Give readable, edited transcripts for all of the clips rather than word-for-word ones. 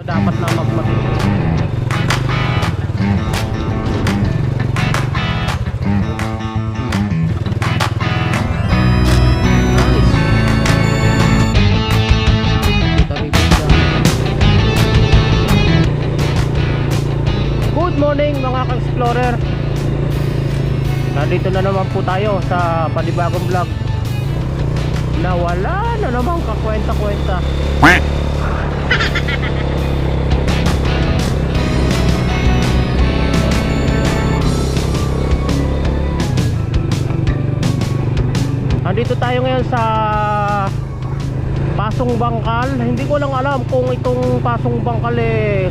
dapat na magmatuloy. Good morning mga ka-explorer. Nandito na naman po tayo sa panibagong vlog na wala na namang kakwenta-kwenta. Nandito tayo ngayon sa Pasong Bangkal. Hindi ko lang alam kung itong Pasong Bangkal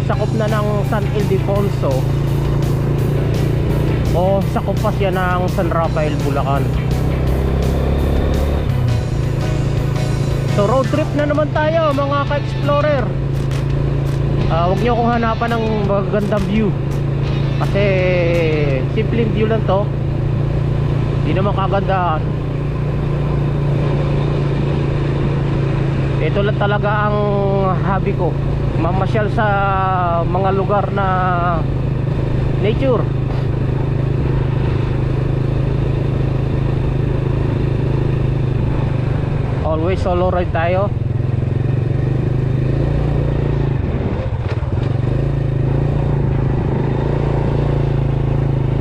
sakop na ng San Ildefonso o sakop pa siya ng San Rafael, Bulacan. So road trip na naman tayo mga ka-explorer. Huwag nyo akong hanapan ng magandang view, kasi simpleng view lang to, hindi naman kagandahan. Ito lang talaga ang hobby ko, mamasyal sa mga lugar na nature. Always solo ride tayo.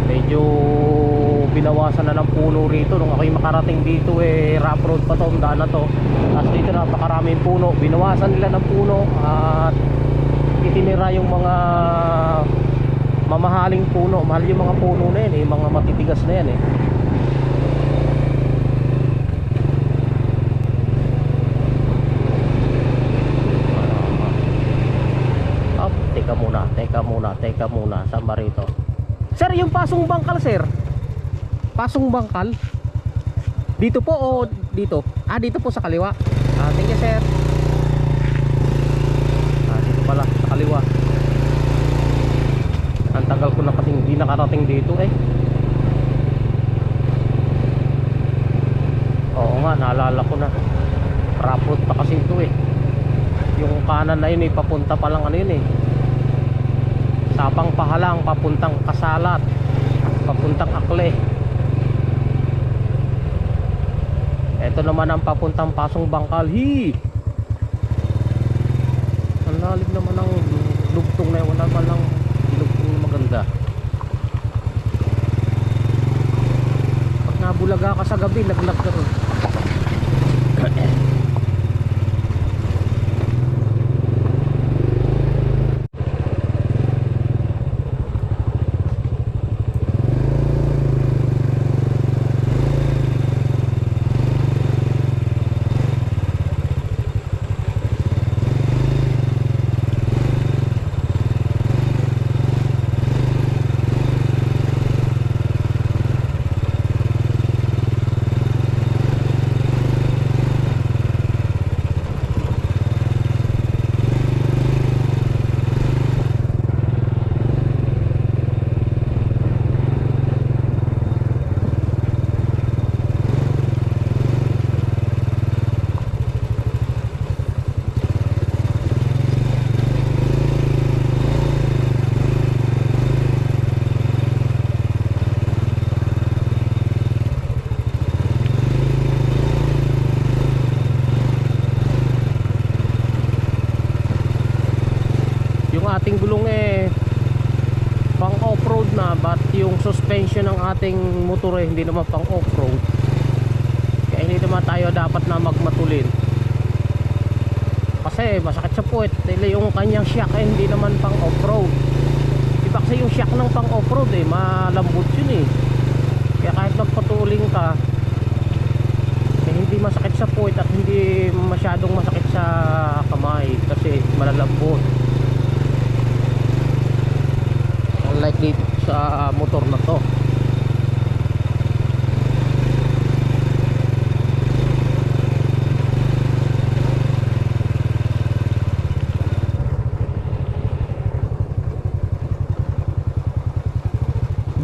Medyo binawasan na ng puno rito. Nung ako'y makarating dito rough road pa to, ang daan na to. Tapos dito napakaraming puno. Binawasan nila ng puno at itinira yung mga mamahaling puno. Mahal yung mga puno na yan yung mga matitigas na yan Teka muna, saan ba rito? Sir, yung Pasong Bangkal, sir? Pasong Bangkal? Dito po o dito? Dito po sa kaliwa. Thank you, sir. Dito pala, sa kaliwa. Ang tagal ko na kasi hindi nakarating dito Oo nga, naalala ko na. Rough road pa kasi ito Yung kanan na yun papunta pa lang Sapang Pahalang, papuntang Kasalat, papuntang Akle. Ito naman ang papuntang Pasong Bangkal. Ang lalim naman ng lugtong na yun. Wala naman lang lugtong na maganda. Pag nabulaga ka sa gabi, laglag ka ron. Ating gulong pang off-road na, but yung suspension ng ating motor hindi naman pang off-road, kaya hindi naman tayo dapat na magmatulin kasi masakit sa puwet. Yung kanyang shock hindi naman pang off-road. Diba kasi yung shock ng pang off-road malambot yun kaya kahit magpatuling ka hindi masakit sa puwet at hindi masyadong masakit sa kamay kasi malalambot. Like dito sa motor na to,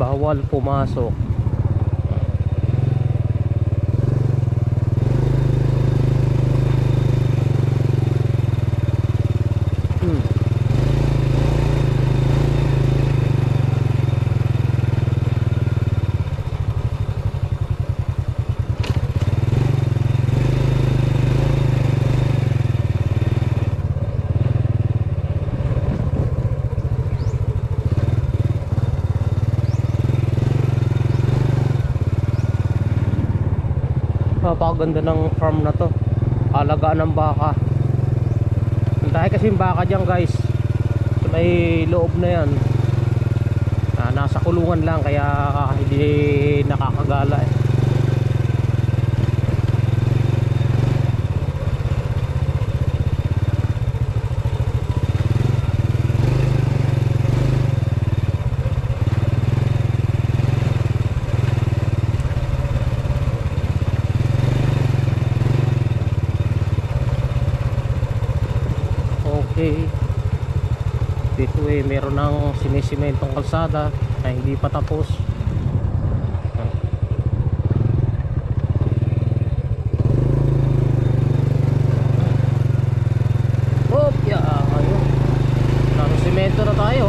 bawal pumasok. napakaganda ng farm na to. Alagaan ng baka. Dahil kasi yung baka dyan guys, may loob na yan. Nasa kulungan lang kaya hindi nakakagala eh. Okay, dito eh meron ng sinisimentong kalsada na hindi pa tapos. Oh, yeah, ayun. Nasa simento na tayo.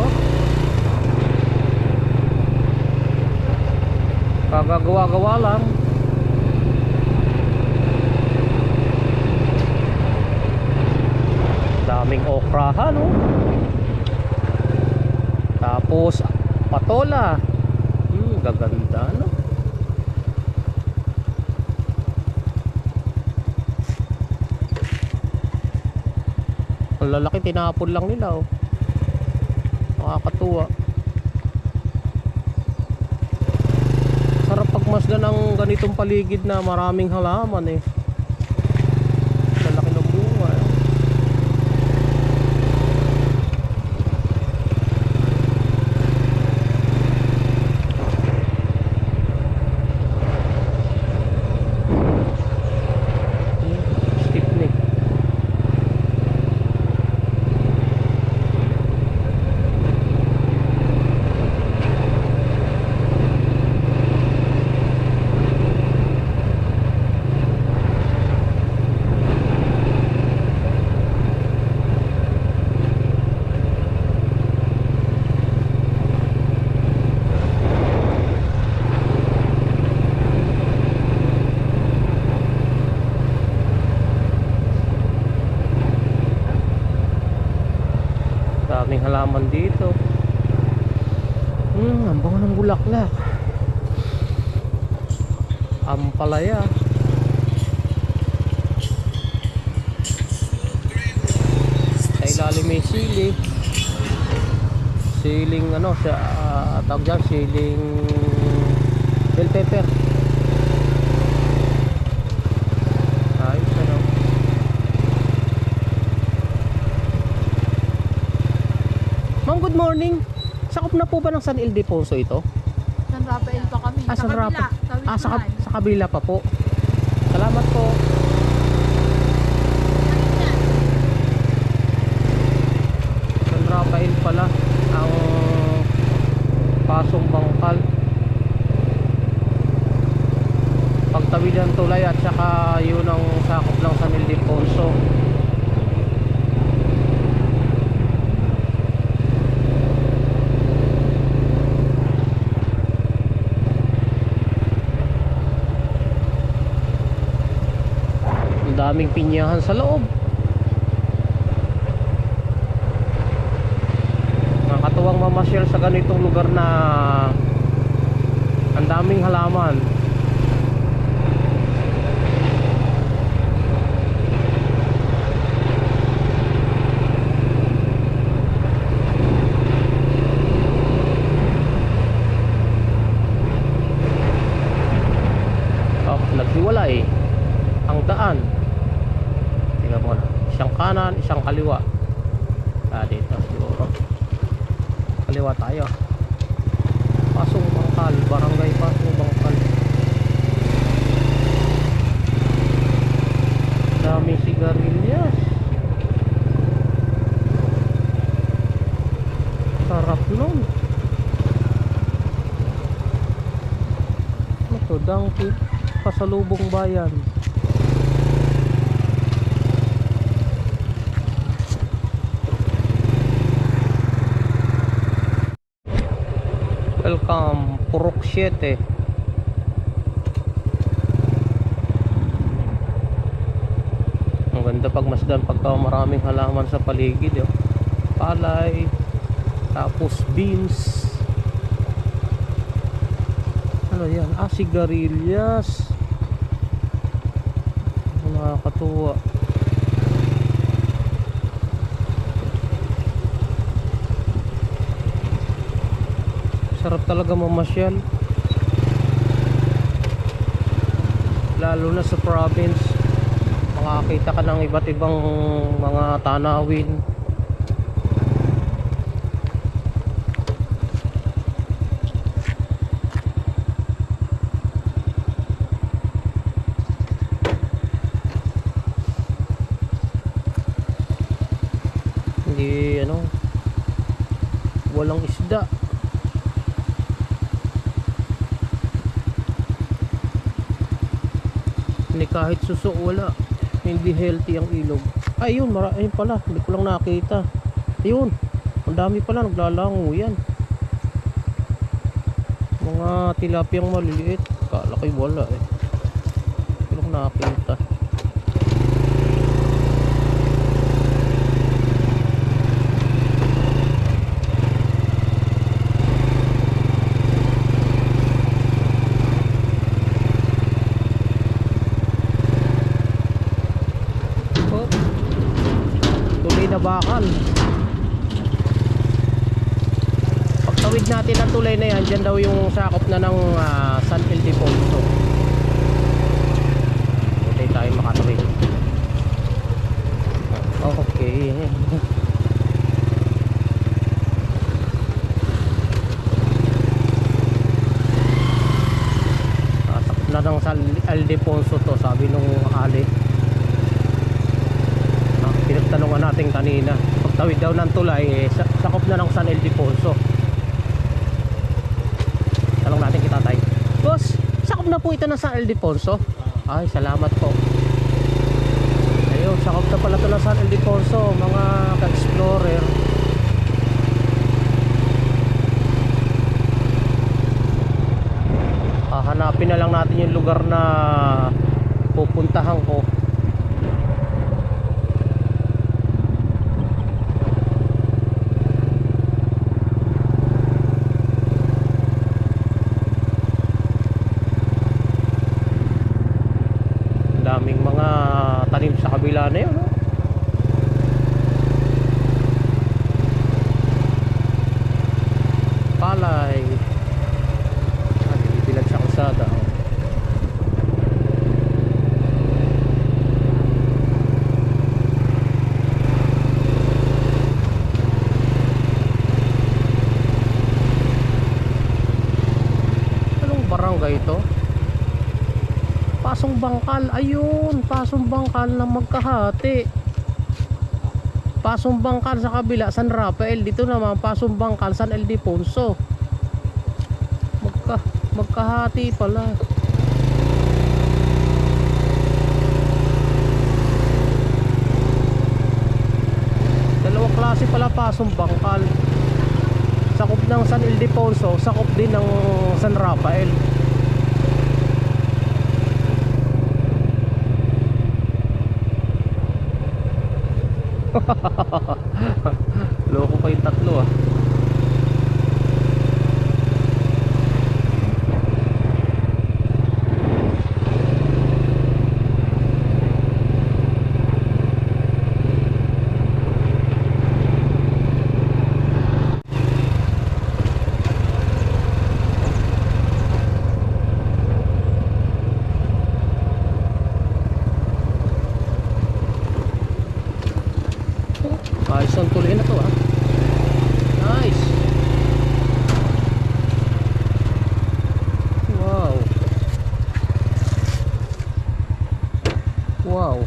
Kagagawa-gawa lang. Daming okrahan, oh. Tapos patola. Gaganda, no? Ang lalaki, tinapon lang nila, oh. Nakakatuwa. Sarap pagmasdan ng ganitong paligid na maraming halaman, eh. Lalaki ng bunga, eh. Daming halaman dito. Ang bango ng bulaklak. Ampalaya. Sa ilalim may sili. Siling ano siya, tawag dyan, siling bell pepper. Ayos, ano. Ma'am, good morning. Sakop na po ba ng San Ildefonso ito? San Rafael pa kami. San Rafael. Sa Sa kabila pa po. Salamat po. San Rafael pala ang pasong bangkal. Pagtawid ng tulay at saka yun ang sakop ng San Ildefonso. Daming pinyahan sa loob. Nakakatuwang mamasyal sa ganitong lugar na ang daming halaman. Oh, naghiwalay ang daan. Isang kanan, isang kaliwa. Dito siguro kaliwa tayo. Pasong Bangkal, barangay Pasong Bangkal. Daming sigarilyas. Sarap nun. Ito, Dangki Pasalubong Bayan. Welcome, Purok 7. Ang ganda pagmasdan pagka maraming halaman sa paligid, oh. Palay, tapos beans. Ano yan? Sigarilyas. Nakakatuwa. Sarap talaga mamasyal, lalo na sa province. Makakita ka ng iba't ibang mga tanawin. Hindi walang isda. Hindi kahit suso wala. Hindi healthy ang ilog. Ayun, ayun pala, hindi ko lang nakita. Ayun, ang dami pala naglalango yan. Mga tilapiyang maliliit. Kala ko'y wala eh. Hindi ko lang nakita. Bakal. Pagtawid natin ang tulay na yan, dyan daw yung sakop na ng San Ildefonso. Hindi tayo makatawid. Okay. Sakop na ng San Ildefonso to, sabi nung ali. Pinagtanungan natin kanina, pagtawid daw ng tulay sakop na ng San Ildefonso. Tanong natin kita tay, boss, sakop na po ito ng San Ildefonso? Ay, salamat po. Ayun, sakop na pala ito ng San Ildefonso, mga ka-explorer. Hanapin na lang natin yung lugar na pupuntahan ko. Daming mga tanim sa kabila na yun, no? Palay. Bilag sa kalsada. Anong barangay ito? Pasong Bangkal. Ayun, Pasong Bangkal na magkahati. Pasong Bangkal sa kabila San Rafael, dito naman Pasong Bangkal San Ildefonso. Magkahati pala. Dalawang klase pala Pasong Bangkal. Sakop ng San Ildefonso, sakop din ng San Rafael. Loko pa yung tatlo ah. Ayos ang tuloy na to ah. Nice. Wow. Wow.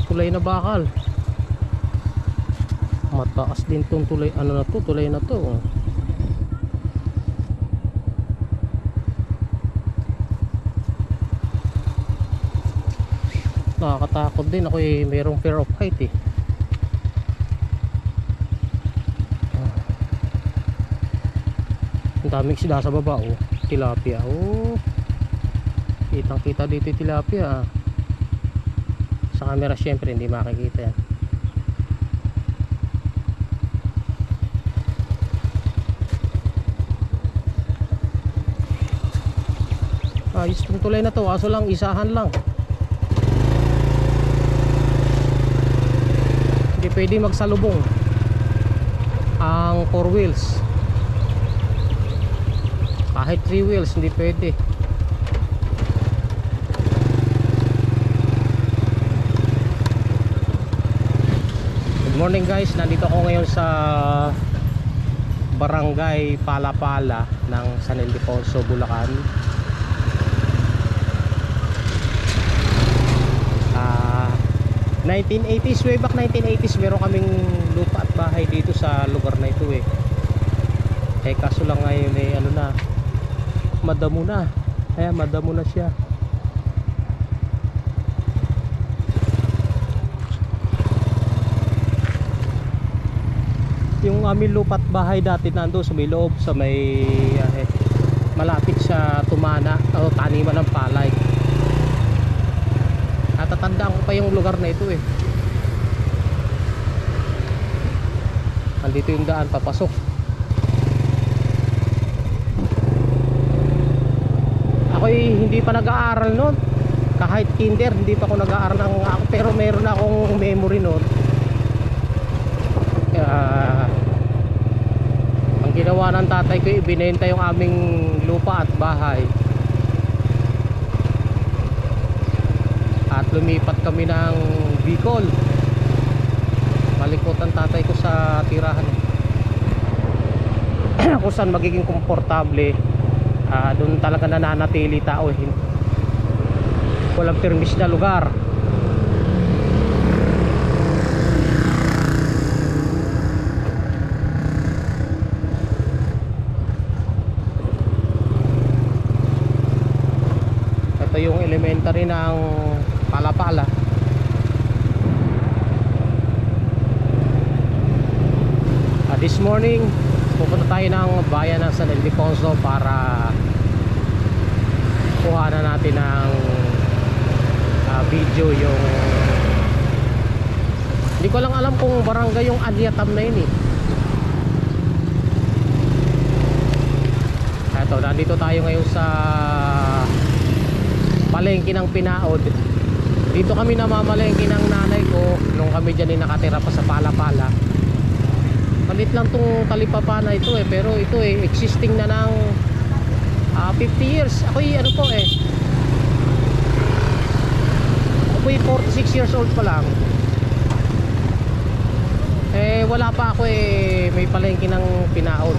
Tulay na bakal. Mataas din tong tulay. Ano na to? Tulay na to. Nakakatakot din. Ako mayroong fear of height eh. Ang daming isda sa baba oh. Tilapia oh. Kitang kita dito yung tilapia ah. Sa camera syempre hindi makikita yan. Ayos itong tulay na to, kaso lang isahan lang. pwede magsalubong ang 4 wheels. Kahit 3 wheels hindi pwede. Good morning guys, nandito ako ngayon sa Barangay Palapala ng San Ildefonso, Bulacan. 1980s, way back 1980s meron kaming lupa at bahay dito sa lugar na ito eh. Kaso lang ngayon eh ano na, madamo na. Kaya madamo na siya. Yung aming lupa at bahay dati nando sa may loob, sa may malapit sa tumana o taniman ng palay. Natatandaan ko pa yung lugar na ito eh. Andito yung daan papasok. Ako'y hindi pa nag-aaral noon. Kahit kinder, hindi pa ako nag-aaral ng ako, pero meron akong memory noon. Ang ginawa ng tatay ko, ibinenta yung aming lupa at bahay. At lumipat kami ng Bicol. Malikot ang tatay ko sa tirahan. Kung saan magiging komportable, doon talaga nananatili tao. Walang permis na lugar. Ito yung elementary ng Palapala. This morning pupunta tayo ng bayan ng San Ildefonso para kuhanan natin ng video. Yung hindi ko lang alam kung barangay yung Anyatam na yun eh. Eto, nandito tayo ngayon sa palengke ng Pinaod. Dito kami namamalengke ng nanay ko nung kami dyan nakatira pa sa Palapala. Malit lang tong talipapa na ito eh, pero ito eh existing na ng 50 years. Ako'y ano po eh, ako'y 46 years old pa lang. Wala pa ako eh, may palengke ng Pinaod.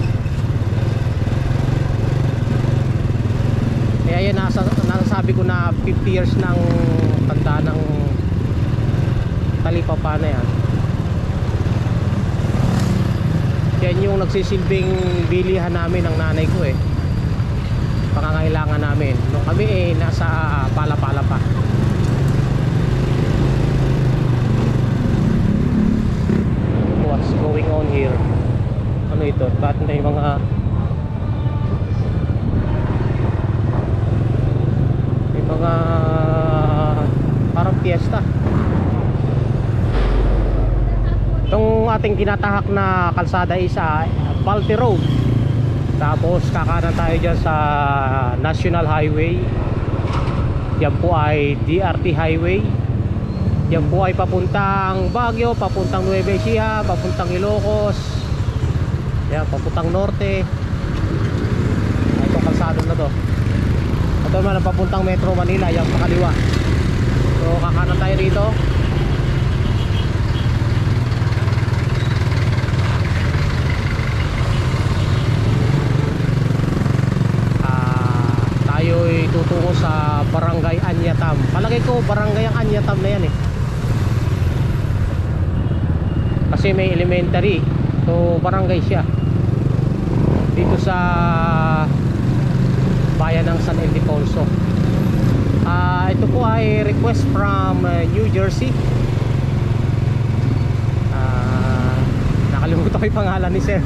Kaya yan, nasasabi ko na 50 years ng tanda ng talipapa na yan. Yan yung nagsisilbing bilihan namin ng nanay ko eh, pangangailangan namin nung kami eh nasa Palapala pa. What's going on here? Ano ito? Bakit na yung mga parang fiesta. Itong ating tinatahak na kalsada is Balti Road. Tapos kakanan tayo dyan sa National Highway. Yan po ay DRT Highway. Yan po ay papuntang Baguio, papuntang Nueva Ecija, papuntang Ilocos. Yan, papuntang Norte. Itong kalsada na to. Ito naman ang papuntang Metro Manila, yan sa kaliwa. So kakanan tayo rito. Tayo'y tutungo sa Barangay Anyatam. Palagay ko Barangay ang Anyatam na yan eh, kasi may elementary. So barangay siya dito sa bayan ng San Ildefonso. Ito po ay request from New Jersey. Nakalimutan ko yung pangalan ni sir.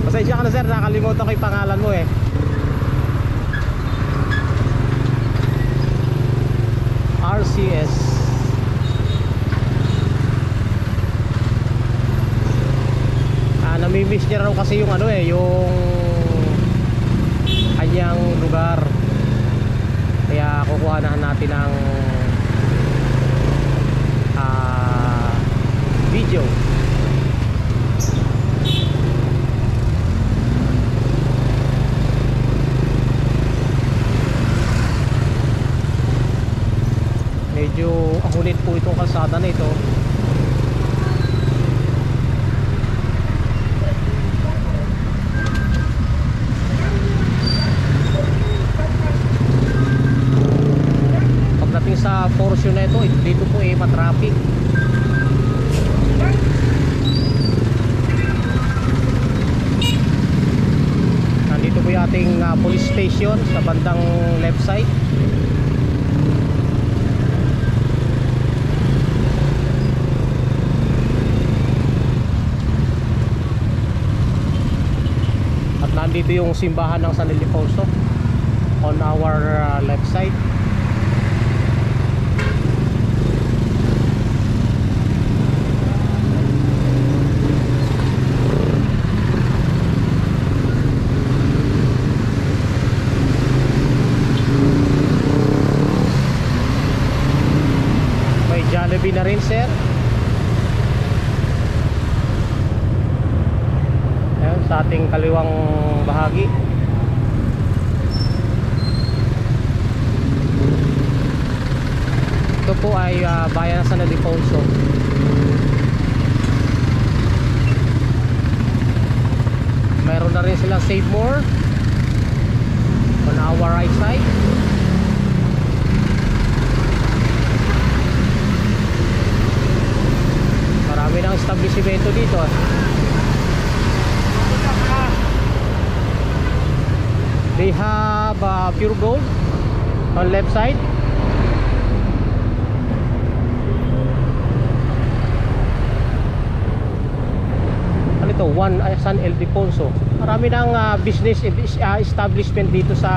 Pasensya ka na sir, nakalimutan ko yung pangalan mo eh. RCS. Namimiss niya raw kasi yung ano eh, yung kanyang lugar. Kaya kukuha na natin ng video. Medyo ahulin po itong kalsada na ito. Pagdating sa portion na ito, dito po matraffic. Nandito po yung ating police station sa bandang left side. At nandito yung simbahan ng San Ildefonso on our left side. Jollibee na rin, sir. Ayan, sa ating kaliwang bahagi. Ito po ay bayan ng San Ildefonso. Mayroon na rin silang Save More on our right side. Marami ng establishmento dito. They have Pure Gold on left side. Ano ito? One San Ildefonso. Marami ng business establishment dito sa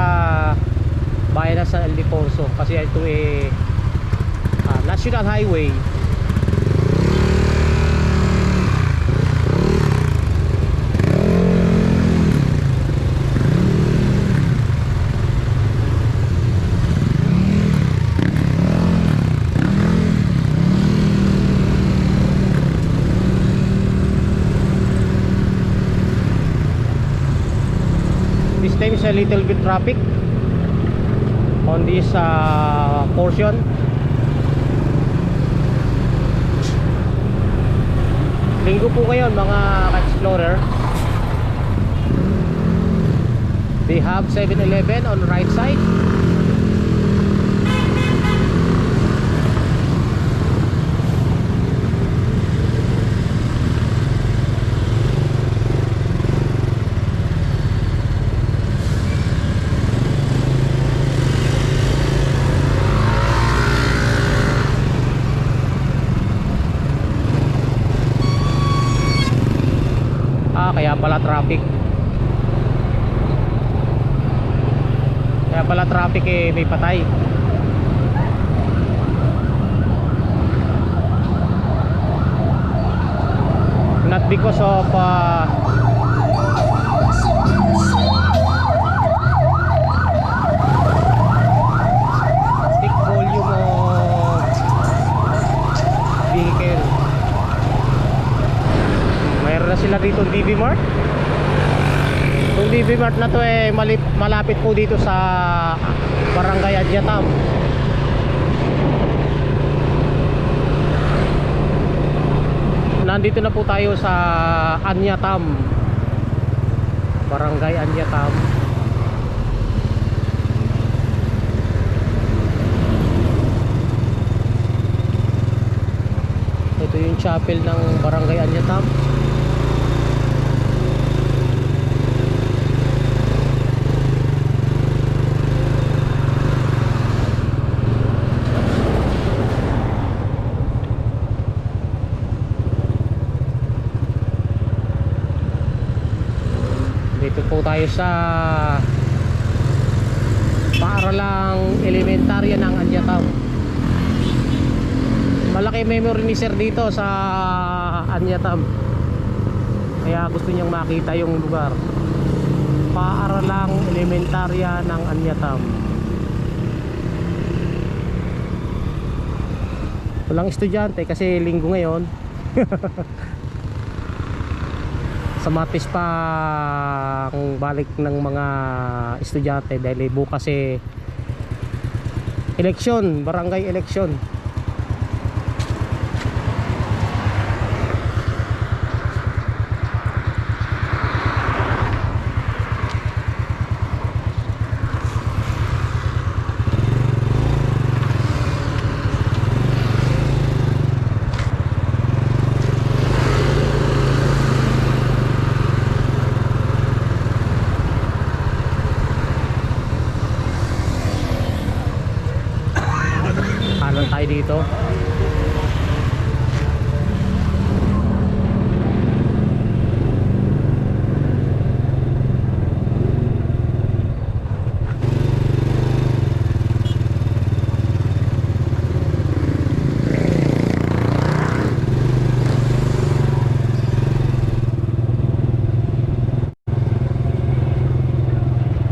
bayan ng San Ildefonso. Kasi ito National Highway. This time is a little bit traffic on this portion. Linggo po ngayon mga ka-explorer. They have 7-Eleven on the right side. Kaya pala traffic. Kaya pala traffic may patay. Not because of thick volume of vehicle. Mayroon na sila dito DB Mart. Yung DB Mart na to malapit po dito sa Barangay Adyatam. Nandito na po tayo sa Anyatam, Barangay Anyatam. Ito yung chapel ng Barangay Anyatam. Dito po tayo sa paaralang elementarya ng Anyatam. Malaki memory ni sir dito sa Anyatam, kaya gusto niyang makita yung lugar. Paaralang elementarya ng Anyatam. Walang estudyante kasi linggo ngayon. Sa Matis pa ang balik ng mga estudyante dahil bukas eleksyon, barangay eleksyon. Kanan tayo dito.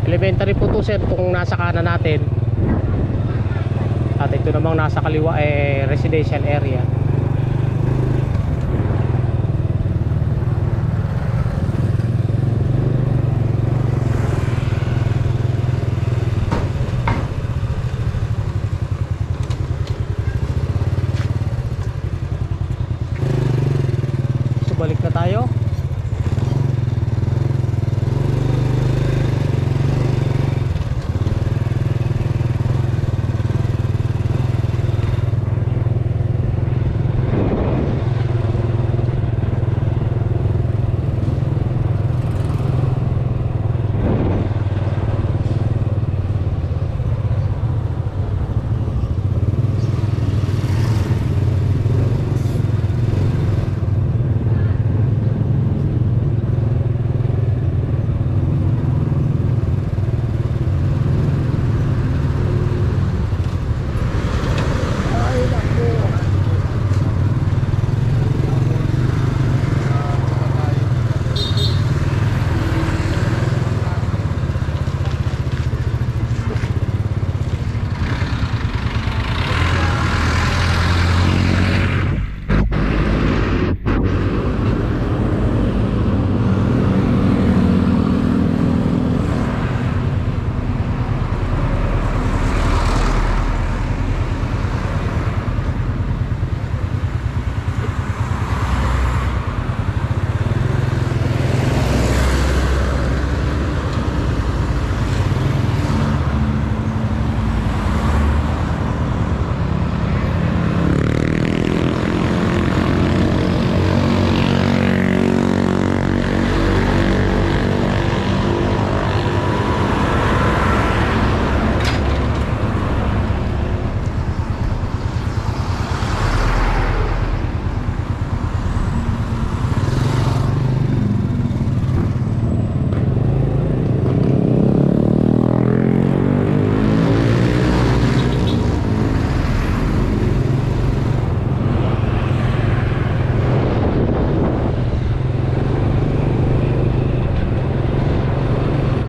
Elementary po to sir kung nasa kanan natin. At ito namang nasa kaliwa residential area.